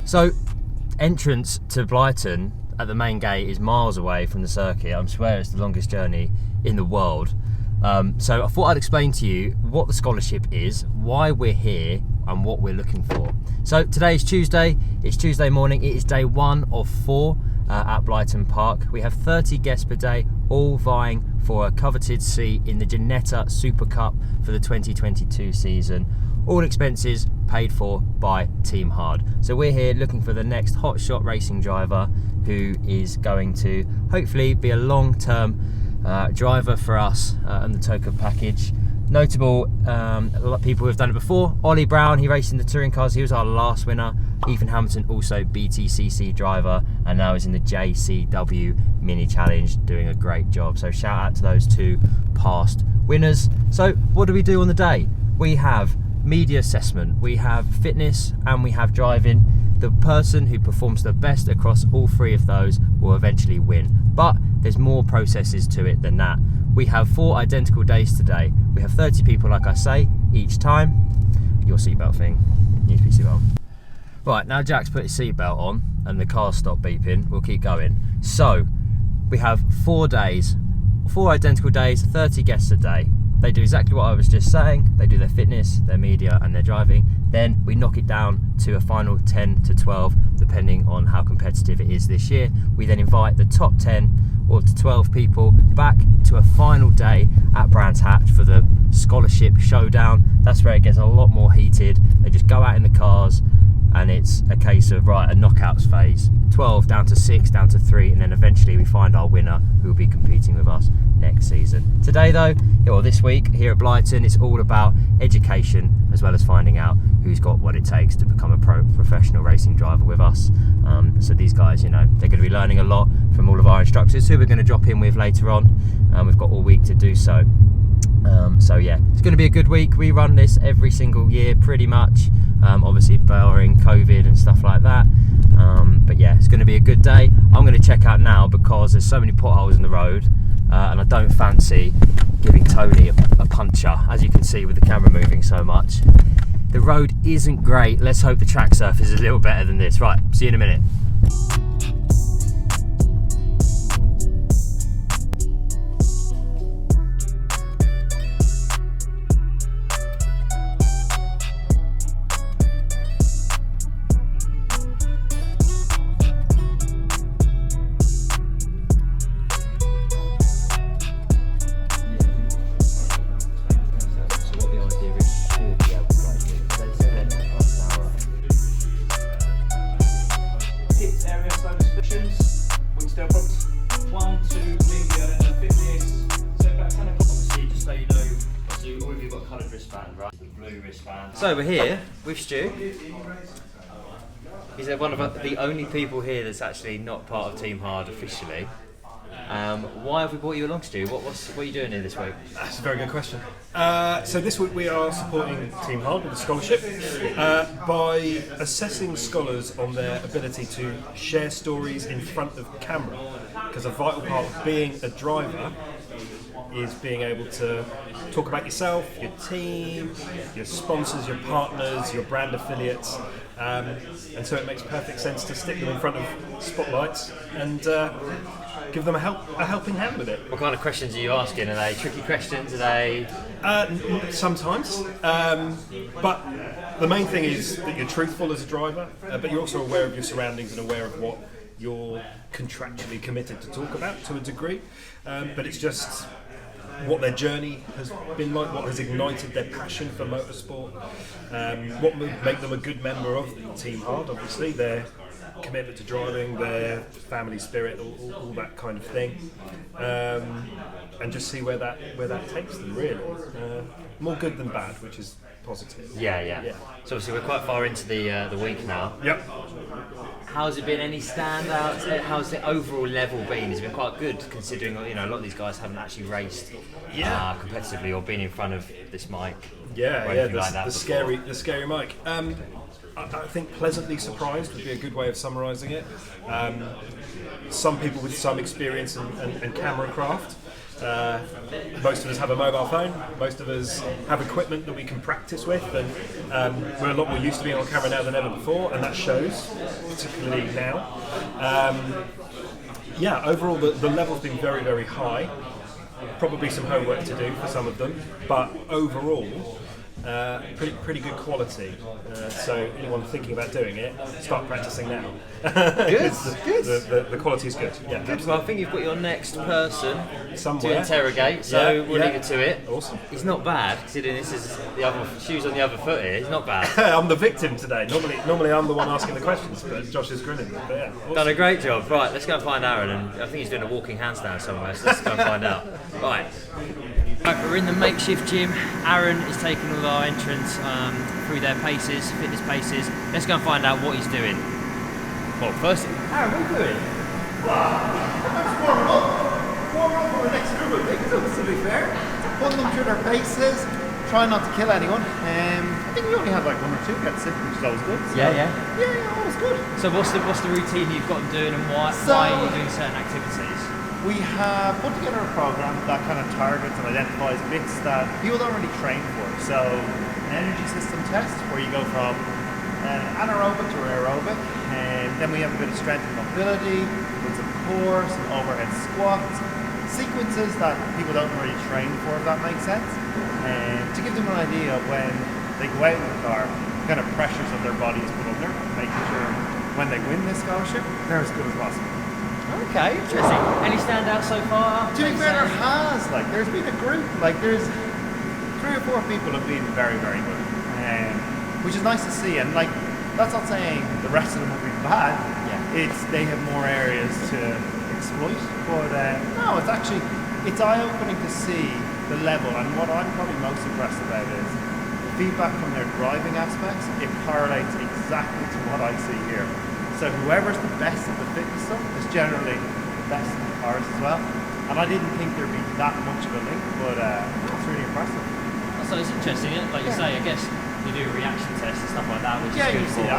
So, entrance to Blyton at the main gate is miles away from the circuit. I swear it's the longest journey in the world. So I thought I'd explain to you what the scholarship is, why we're here, and what we're looking for. So today is Tuesday. It's Tuesday morning. It is day 1 of 4 at Blyton Park. We have 30 guests per day, all vying for a coveted seat in the Ginetta Super Cup for the 2022 season. All expenses paid for by Team Hard. So we're here looking for the next hotshot racing driver who is going to hopefully be a long-term driver for us and the Token package. Notable a lot of people who have done it before. Ollie Brown, he raced in the touring cars. He was our last winner. Ethan Hamilton, also BTCC driver, and now is in the JCW Mini Challenge, doing a great job. So shout out to those 2 past winners. So what do we do on the day? We have media assessment, we have fitness, and we have driving. The person who performs the best across all 3 of those will eventually win. But there's more processes to it than that. We have 4 identical days today. We have 30 people, like I say, each time. Your seatbelt thing needs to be seatbelt. Right, now Jack's put his seatbelt on and the car stopped beeping. We'll keep going. So, we have 4 days, 4 identical days, 30 guests a day. They do exactly what I was just saying. They do their fitness, their media, and their driving. Then we knock it down to a final 10 to 12, depending on how competitive it is this year. We then invite the top 10 or to 12 people back to a final day at Brands Hatch for the scholarship showdown. That's where it gets a lot more heated. They just go out in the cars and it's a case of, right, a knockouts phase. 12 down to 6, down to 3, and then eventually we find our winner who will be competing with us next season. Today though, or this week here at Blyton, it's all about education as well as finding out who's got what it takes to become a professional racing driver with us. So these guys, you know, they're going to be learning a lot from all of our instructors who we're going to drop in with later on. We've got all week to do so. So yeah, it's going to be a good week. We run this every single year pretty much, obviously barring COVID and stuff like that. But yeah, it's going to be a good day. I'm going to check out now because there's so many potholes in the road, and I don't fancy giving Tony a puncture, as you can see with the camera moving so much. The road isn't great. Let's hope the track surface is a little better than this. Right, see you in a minute. So we're here with Stu. He's one of the only people here that's actually not part of Team Hard officially. Why have we brought you along, Stu? What are you doing here this week? That's a very good question. So this week we are supporting Team Hard with a scholarship by assessing scholars on their ability to share stories in front of camera, because a vital part of being a driver is being able to talk about yourself, your team, your sponsors, your partners, your brand affiliates, and so it makes perfect sense to stick them in front of spotlights and give them a helping hand with it. What kind of questions are you asking? Are they tricky questions? Are they? Sometimes, but the main thing is that you're truthful as a driver, but you're also aware of your surroundings and aware of what you're contractually committed to talk about to a degree. But it's just what their journey has been like, what has ignited their passion for motorsport, what would make them a good member of Team Hard, obviously, their commitment to driving, their family spirit, all that kind of thing, and just see where that takes them, really. More good than bad, which is positive. Yeah. So obviously we're quite far into the week now. Yep. How's it been? Any standouts? How's the overall level been? It's been quite good, considering a lot of these guys haven't actually raced competitively or been in front of this mic. The scary mic. I think pleasantly surprised would be a good way of summarising it. Some people with some experience and camera craft Most of us have a mobile phone. Most of us have equipment that we can practice with, and we're a lot more used to being on camera now than ever before, and that shows, particularly now. Yeah, overall the level's been very, very high. Probably some homework to do for some of them, but overall, pretty good quality. So anyone thinking about doing it, start practicing now. Good. The quality is good. Yeah, Good. Well, I think you've got your next person somewhere to interrogate, so we'll leave it to it. Awesome. He's not bad, considering this is the other shoes on the other foot here. He's not bad. I'm the victim today. Normally I'm the one asking the questions, but Josh is grinning. But yeah, awesome. Done a great job. Right, let's go and find Aaron, and I think he's doing a walking handstand somewhere, so let's go and find out. Right, we're in the makeshift gym. Aaron is taking all our entrants through their paces, fitness paces. Let's go and find out what he's doing. Well, first, Aaron, what are you doing? I'm warming up for the next group of victims, to be fair. Putting them through their paces, trying not to kill anyone. I think we only had like 1 or 2 gets in, which is always good. So, Yeah, always good. So what's the routine you've got them doing, and why are you doing certain activities? We have put together a program that kind of targets and identifies bits that people don't really train for. So an energy system test where you go from anaerobic to aerobic, and then we have a bit of strength and mobility, with some core, some overhead squats, sequences that people don't really train for, if that makes sense, and to give them an idea of when they go out in the car, what kind of pressures of their body is put under, making sure when they win this scholarship, they're as good as possible. Okay, interesting. Any standouts so far? To be fair, there has. There's been a group. There's 3 or 4 people have been very, very good, which is nice to see. And that's not saying the rest of them will be bad. Yeah. They have more areas to exploit. But no, it's eye-opening to see the level. And what I'm probably most impressed about is the feedback from their driving aspects. It correlates exactly to what I see here. So whoever's the best at the fitness stuff is generally the best in the cars as well. And I didn't think there'd be that much of a link, but it's really impressive. So it's interesting, isn't it? Like you say, I guess you do a reaction test and stuff like that, which is good for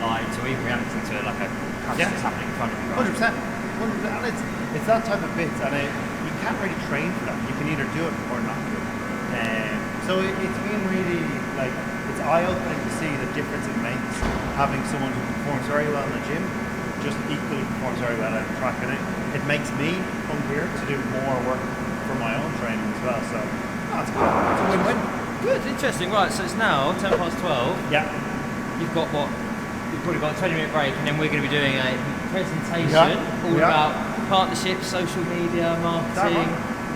live to even reacting to it like a crash that's happening in front of you. 100%. And it's that type of bit, and you can't really train for that. You can either do it or not do it. So it's been really it's eye-opening to see the difference it makes having someone who performs very well in the gym just equally performs very well at the track, and it makes me come here to do more work for my own training as well. So that's good. It's a win-win. Good, interesting. Right, so it's now 10 past 12. Yeah. You've probably got a 20-minute break, and then we're going to be doing a presentation all about partnerships, social media, marketing.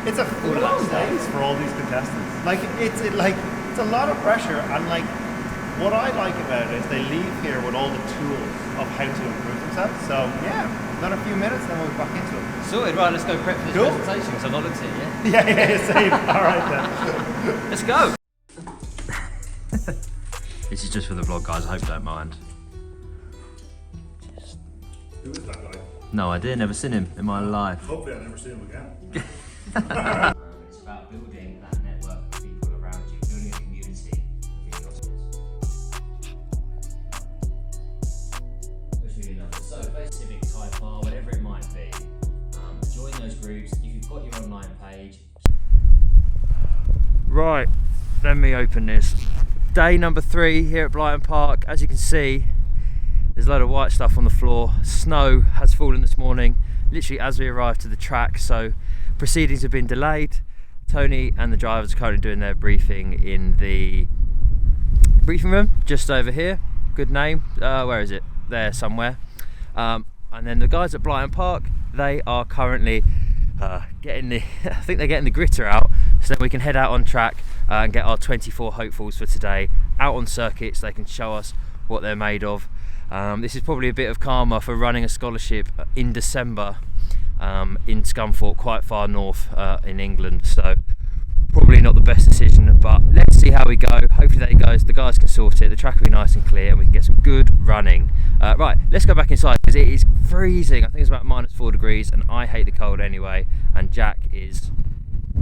It's a full-on days for all these contestants. It's a lot of pressure, and what I like about it is they leave here with all the tools of how to improve themselves. So yeah, another few minutes, then we'll be back into it. Sorted. Right, let's go prep for this presentation, because I've not looked at it yet. Yeah, same. All right then. Let's go. This is just for the vlog, guys. I hope you don't mind. Who is that guy? No idea. Never seen him in my life. Hopefully I'll never see him again. It's about building that network of people around you, building a community within your business. Which really enough. So, Civic, Type R, whatever it might be, join those groups. If you've got your online page. Right, let me open this. Day number 3 here at Blyton Park. As you can see, there's a load of white stuff on the floor. Snow has fallen this morning, literally as we arrived to the track, so proceedings have been delayed. Tony and the drivers are currently doing their briefing in the briefing room just over here. Good name. Where is it? There somewhere. And then the guys at Blyton Park, they are currently getting the I think they're getting the gritter out, so that we can head out on track and get our 24 hopefuls for today out on circuits. They can show us what they're made of. This is probably a bit of karma for running a scholarship in December in Scunthorpe, quite far north in England, so probably not the best decision, but let's see how we go. Hopefully the guys can sort it, the track will be nice and clear, and we can get some good running. Right, let's go back inside, because it is freezing. I think it's about -4 degrees, and I hate the cold anyway, and Jack is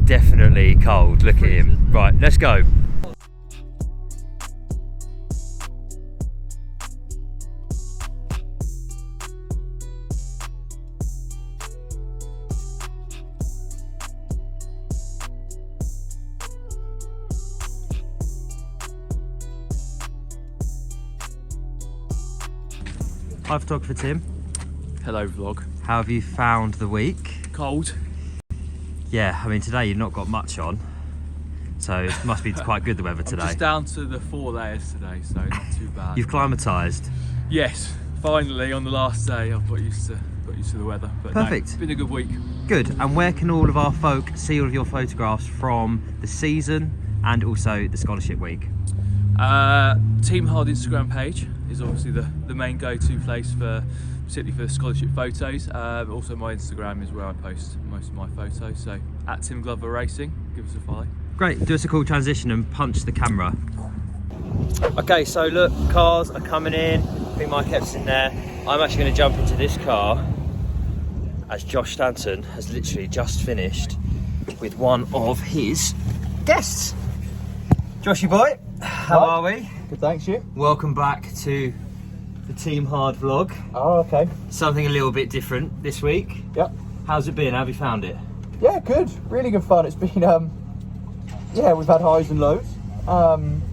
definitely cold. Look at him. Right, let's go. Hi, photographer Tim. Hello vlog. How have you found the week? Cold. Yeah, I mean today you've not got much on, so it must be quite good the weather today. I'm just down to the 4 layers today, so not too bad. You've climatised. Yes, finally on the last day I've got used to the weather. But Perfect. No, it's been a good week. Good. And where can all of our folk see all of your photographs from the season and also the scholarship week? Team Hard Instagram page is obviously the main go-to place for, particularly for the scholarship photos. But also my Instagram is where I post most of my photos. So at Tim Glover Racing, give us a follow. Great. Do us a cool transition and punch the camera. Okay, so look, cars are coming in. I think Mike Epps in there. I'm actually going to jump into this car as Josh Stanton has literally just finished with one of his guests. Joshy boy, how are we? Good, thanks, you. Welcome back to the Team Hard vlog. Oh, okay. Something a little bit different this week. Yep. How's it been? How have you found it? Yeah, good. Really good fun. It's been, yeah, we've had highs and lows.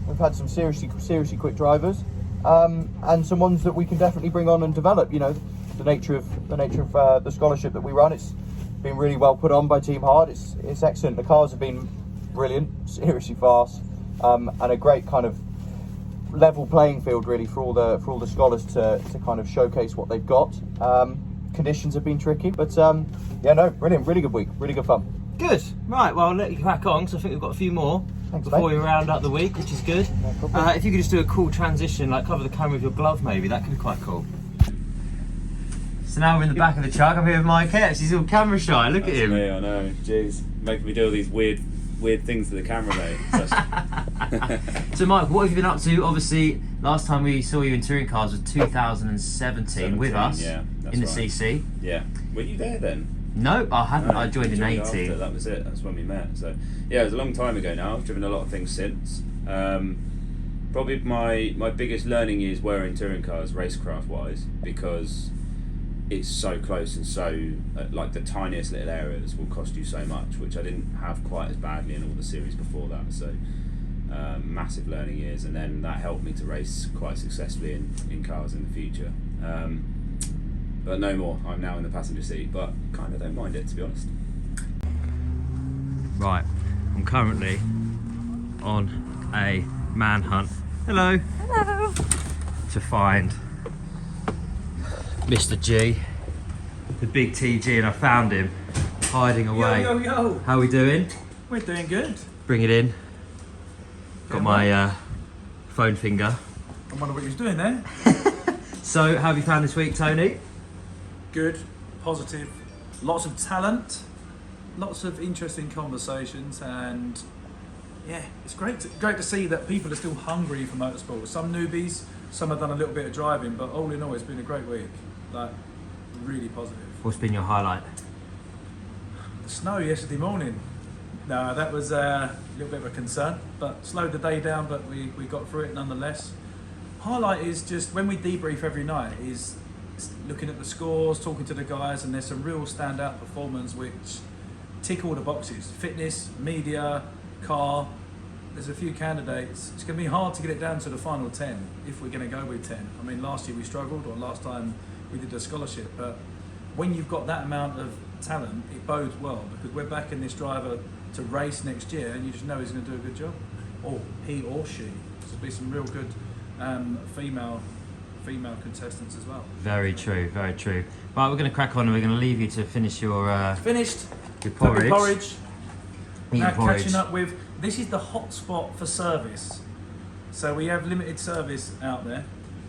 We've had some seriously quick drivers, and some ones that we can definitely bring on and develop. You know, the nature of the scholarship that we run. It's been really well put on by Team Hard. It's excellent. The cars have been brilliant, seriously fast, and a great kind of level playing field really for all the scholars to kind of showcase what they've got. Conditions have been tricky, but yeah, no, brilliant, really good week, really good fun. Good. Right, well, I'll let you crack on because I think we've got a few more. Thanks, before mate. we round up the week, which is good. No problem. If you could just do a cool transition, like cover the camera with your glove maybe, that could be quite cool. So now we're in the back of the truck. I'm here with Mike Epps. He's all camera shy. Look at him. Me, I know. Jeez, making me do all these weird things to the camera, mate. So Mike, what have you been up to? Obviously, last time we saw you in touring cars was 2017 with us, yeah, that's in the right. CC. Yeah, were you there then? No, I hadn't. No, I joined you in after, 18. that was it. That's when we met. So yeah, it was a long time ago now. I've driven a lot of things since. Probably my biggest learning years were in touring cars, racecraft wise, because it's so close and so like the tiniest little areas will cost you so much, which I didn't have quite as badly in all the series before that. So massive learning years, and then that helped me to race quite successfully in cars in the future. But no more. I'm now in the passenger seat, but kind of don't mind it, to be honest. Right, I'm currently on a manhunt. Hello. Hello. To find Mr. G, the big TG, and I found him hiding away. Yo. How are we doing? We're doing good. Bring it in. Got my phone finger. I wonder what he was doing there. So, how have you found this week, Tony? Good, positive, lots of talent, lots of interesting conversations, and yeah, it's great to see that people are still hungry for motorsport. Some newbies, some have done a little bit of driving, but all in all, it's been a great week. Like, really positive. What's been your highlight? The snow yesterday morning. No, that was a little bit of a concern, but slowed the day down, but we got through it nonetheless. Highlight is just when we debrief every night is looking at the scores, talking to the guys, and there's some real standout performers which tick all the boxes. Fitness, media, car. There's a few candidates. It's going to be hard to get it down to the final 10 if we're going to go with 10. I mean, last year we struggled, or last time we did a scholarship, but when you've got that amount of talent, it bodes well, because we're backing this driver to race next year, and you just know he's going to do a good job, or he or she. There's be some real good female contestants as well. Very true, very true. Right, we're going to crack on and we're going to leave you to finish your Finished. your porridge. Porridge. Eat Now your porridge. catching up with, this is the hot spot for service. So we have limited service out there,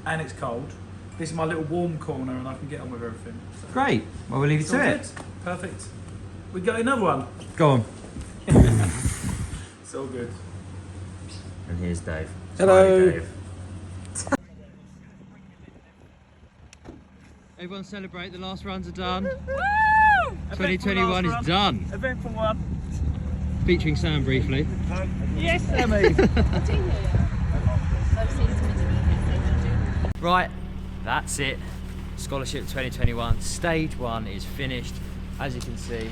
and it's cold. This is my little warm corner, and I can get on with everything. So Great. Well, we'll leave you it's all to good. it. Perfect. We got another one. Go on. It's all good. And here's Dave. Hello. Smiley Dave. Everyone celebrate, the last runs are done. 2021 is done. Eventful one. Featuring Sam briefly. Yes, Sammy. Right, that's it. Scholarship 2021, stage 1 is finished. As you can see,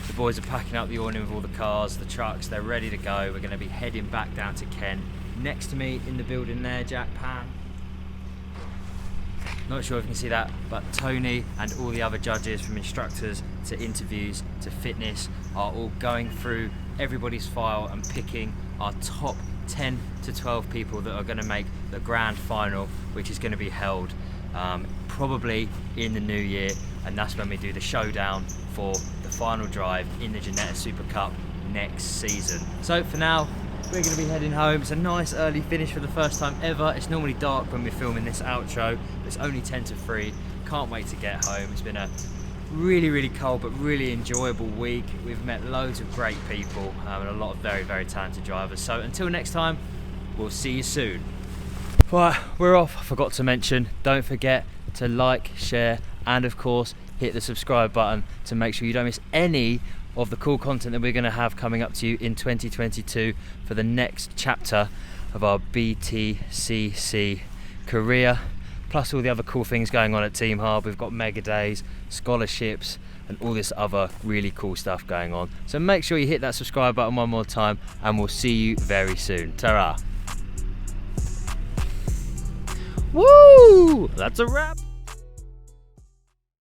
the boys are packing up the awning with all the cars, the trucks, they're ready to go. We're going to be heading back down to Kent. Next to me in the building there, Jack Pan. Not sure if you can see that, but Tony and all the other judges, from instructors to interviews to fitness, are all going through everybody's file and picking our top 10 to 12 people that are going to make the grand final, which is going to be held probably in the new year, and that's when we do the showdown for the final drive in the Ginetta Super Cup next season. So for now, we're going to be heading home. It's a nice early finish for the first time ever. It's normally dark when we're filming this outro, but it's only 10 to 3. Can't wait to get home. It's been a really cold but really enjoyable week. We've met loads of great people and a lot of very talented drivers. So until next time, we'll see you soon. Right, we're off. I forgot to mention, don't forget to like, share, and of course hit the subscribe button to make sure you don't miss any of the cool content that we're going to have coming up to you in 2022 for the next chapter of our BTCC career, plus all the other cool things going on at Team Hard. We've got mega days, scholarships, and all this other really cool stuff going on. So make sure you hit that subscribe button one more time, and we'll see you very soon. Ta-ra! Woo! That's a wrap!